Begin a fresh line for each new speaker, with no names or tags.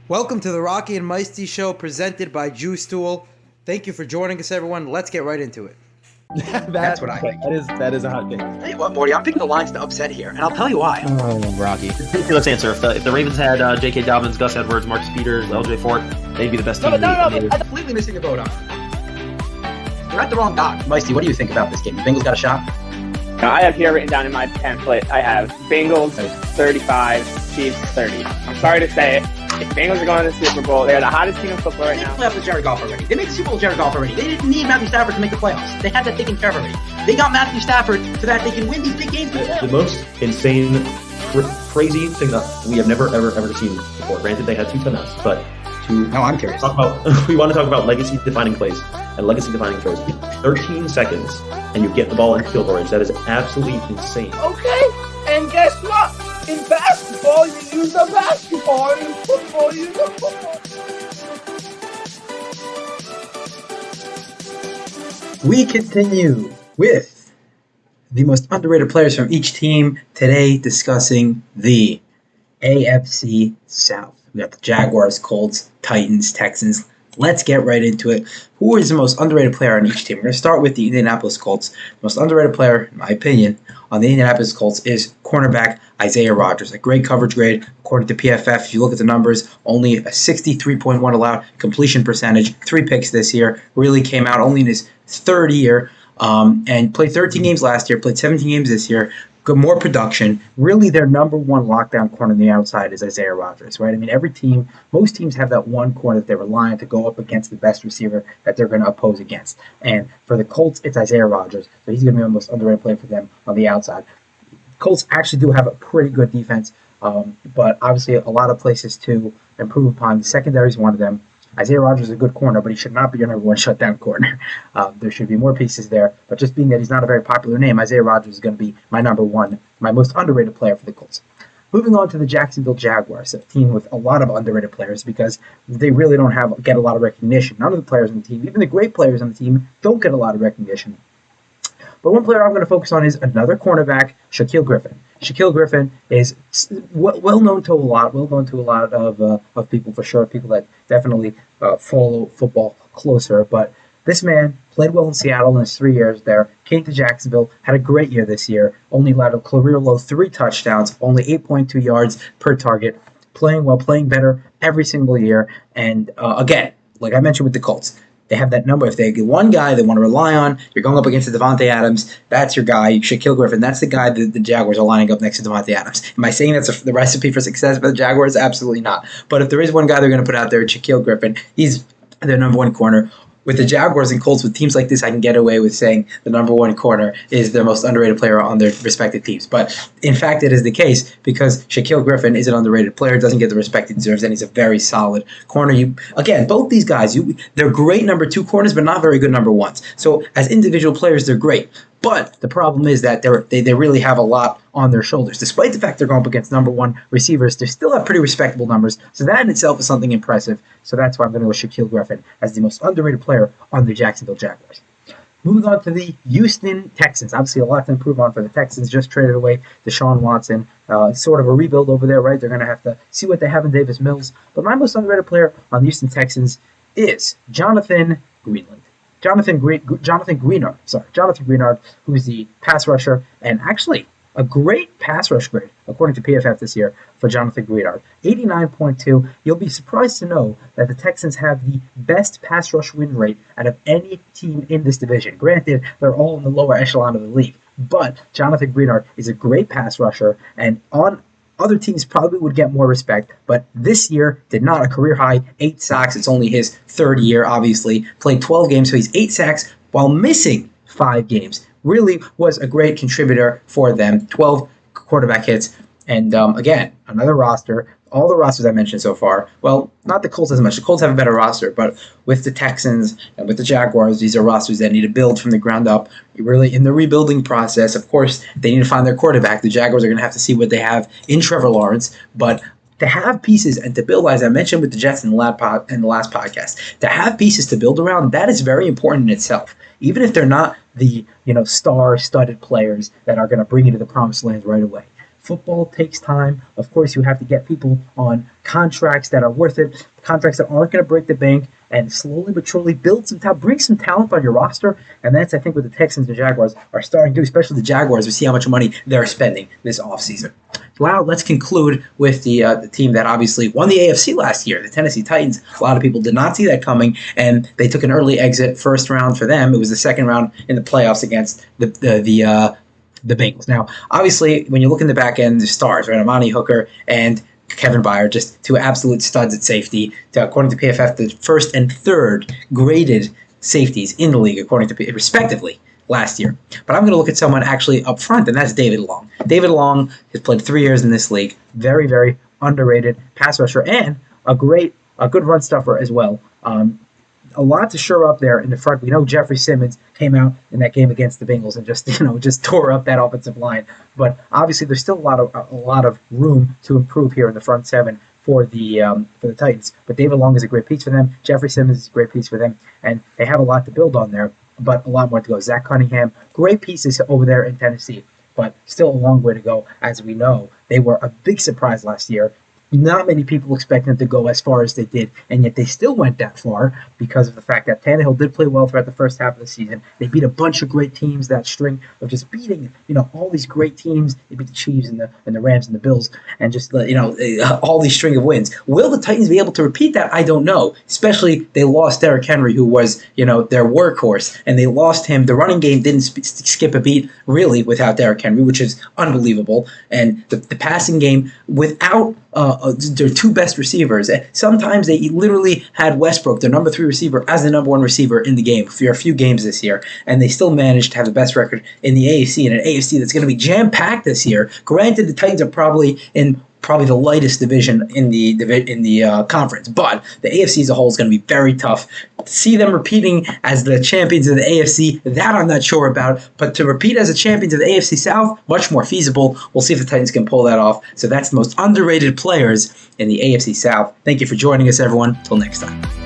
Welcome to the Rocky and Meisty Show presented by Jew Stool. Thank you for joining us, everyone. Let's get right into it.
That's what I think.
That is a hot take.
Tell you what, Morty, I'm picking the Lions to upset here, and I'll tell you why.
Oh, Rocky.
Ridiculous answer. If the Ravens had J.K. Dobbins, Gus Edwards, Marcus Peters, L.J. Fort, they'd be the best team.
No, I'm completely missing the boat on it. You're at the wrong dock. Meisty, what do you think about this game? The Bengals got a shot?
I have here written down in my template, I have Bengals 35, Chiefs 30. I'm sorry to say it. If Bengals are going to the Super Bowl, they're the hottest team in football right now.
They playoffs with Jared Goff already. They made the Super Bowl with Jared Goff already. They didn't need Matthew Stafford to make the playoffs. They had that taken care of already. They got Matthew Stafford so that they can win these big games.
The most insane, crazy thing that we have never, ever seen before. Granted, they had 2 touchdowns, but
I'm curious.
We want to talk about legacy-defining plays and legacy-defining throws. 13 seconds, and you get the ball in field goal range. That is absolutely insane.
Okay, and guess what? In basketball, you use a basketball. In football, you use a football.
We continue with the most underrated players from each team today, discussing the AFC South. We got the Jaguars, Colts, Titans, Texans. Let's get right into it. Who is the most underrated player on each team? We're going to start with the Indianapolis Colts. The most underrated player, in my opinion, on the Indianapolis Colts is cornerback Isaiah Rodgers. A great coverage grade, according to PFF. If you look at the numbers, only a 63.1 allowed completion percentage, 3 picks this year. Really came out only in his third year, and played 13 games last year, played 17 games this year. Good, more production. Really, their number one lockdown corner on the outside is Isaiah Rodgers, right? I mean, most teams have that one corner that they rely on to go up against the best receiver that they're going to oppose against. And for the Colts, it's Isaiah Rodgers. So he's going to be the most underrated player for them on the outside. Colts actually do have a pretty good defense, but obviously a lot of places to improve upon. The secondary is one of them. Isaiah Rodgers is a good corner, but he should not be your number one shutdown corner. There should be more pieces there. But just being that he's not a very popular name, Isaiah Rodgers is going to be my number one, my most underrated player for the Colts. Moving on to the Jacksonville Jaguars, a team with a lot of underrated players because they really don't get a lot of recognition. None of the players on the team, even the great players on the team, don't get a lot of recognition. But one player I'm going to focus on is another cornerback, Shaquille Griffin. Shaquille Griffin is well known to a lot of people, for sure, people that definitely follow football closer. But this man played well in Seattle in his 3 years there, came to Jacksonville, had a great year this year, only allowed a career low 3 touchdowns, only 8.2 yards per target, playing well, playing better every single year. And again, like I mentioned with the Colts, they have that number. If they get one guy they want to rely on, you're going up against the Devontae Adams. That's your guy, Shaquille Griffin. That's the guy that the Jaguars are lining up next to Devontae Adams. Am I saying that's the recipe for success for the Jaguars? Absolutely not. But if there is one guy they're going to put out there, Shaquille Griffin. He's their number one corner. With the Jaguars and Colts, with teams like this, I can get away with saying the number one corner is their most underrated player on their respective teams. But in fact, it is the case because Shaquille Griffin is an underrated player, doesn't get the respect he deserves, and he's a very solid corner. Again, both these guys, they're great number 2 corners, but not very good number 1s. So as individual players, they're great. But the problem is that they really have a lot on their shoulders. Despite the fact they're going up against number 1 receivers, they still have pretty respectable numbers. So that in itself is something impressive. So that's why I'm going to go Shaquille Griffin as the most underrated player on the Jacksonville Jaguars. Moving on to the Houston Texans. Obviously a lot to improve on for the Texans. Just traded away Deshaun Watson. Sort of a rebuild over there, right? They're going to have to see what they have in Davis Mills. But my most underrated player on the Houston Texans is Jonathan Greenard. Jonathan Greenard, who's the pass rusher, and actually a great pass rush grade, according to PFF this year, for Jonathan Greenard. 89.2. You'll be surprised to know that the Texans have the best pass rush win rate out of any team in this division. Granted, they're all in the lower echelon of the league, but Jonathan Greenard is a great pass rusher, and on other teams probably would get more respect, but this year did not. A career high, 8 sacks. It's only his 3rd year, obviously. Played 12 games, so he's 8 sacks while missing 5 games. Really was a great contributor for them. 12 quarterback hits. And again, another roster. All the rosters I mentioned so far, well, not the Colts as much. The Colts have a better roster, but with the Texans and with the Jaguars, these are rosters that need to build from the ground up. You're really in the rebuilding process. Of course, they need to find their quarterback. The Jaguars are going to have to see what they have in Trevor Lawrence, but to have pieces and to build, as I mentioned with the Jets in the last podcast, to have pieces to build around, that is very important in itself. Even if they're not the star-studded players that are going to bring you to the promised land right away. Football takes time. Of course, you have to get people on contracts that are worth it, contracts that aren't going to break the bank, and slowly but surely build some talent, bring some talent on your roster. And that's, I think, what the Texans and Jaguars are starting to do, especially the Jaguars. We see how much money they're spending this offseason. Wow, let's conclude with the team that obviously won the AFC last year, the Tennessee Titans. A lot of people did not see that coming, and they took an early exit first round for them. It was the second round in the playoffs against the Bengals. Now, obviously, when you look in the back end, the stars, right? Amani Hooker and Kevin Byard, just two absolute studs at safety. According to PFF, the first and third graded safeties in the league, according to PFF, respectively, last year. But I'm going to look at someone actually up front, and that's David Long. David Long has played 3 years in this league. Very, very underrated pass rusher and a good run stuffer as well. A lot to shore up there in the front. We know Jeffrey Simmons came out in that game against the Bengals and just tore up that offensive line. But obviously, there's still a lot of room to improve here in the front seven for the Titans. But David Long is a great piece for them. Jeffrey Simmons is a great piece for them, and they have a lot to build on there. But a lot more to go. Zach Cunningham, great pieces over there in Tennessee, but still a long way to go. As we know, they were a big surprise last year. Not many people expect them to go as far as they did, and yet they still went that far because of the fact that Tannehill did play well throughout the first half of the season. They beat a bunch of great teams, that string of just beating, all these great teams. They beat the Chiefs and the Rams and the Bills, and just, all these string of wins. Will the Titans be able to repeat that? I don't know. Especially they lost Derrick Henry, who was, their workhorse, and they lost him. The running game didn't skip a beat, really, without Derrick Henry, which is unbelievable. And the passing game, without their two best receivers. Sometimes they literally had Westbrook, their number 3 receiver, as the number 1 receiver in the game for a few games this year, and they still managed to have the best record in the AFC, and an AFC that's going to be jam-packed this year. Granted, the Titans are probably the lightest division in the conference, but the AFC as a whole is going to be very tough. To see them repeating as the champions of the AFC, that I'm not sure about, but to repeat as the champions of the AFC South, much more feasible. We'll see if the Titans can pull that off. So that's the most underrated players in the AFC South. Thank you for joining us, everyone. Till next time.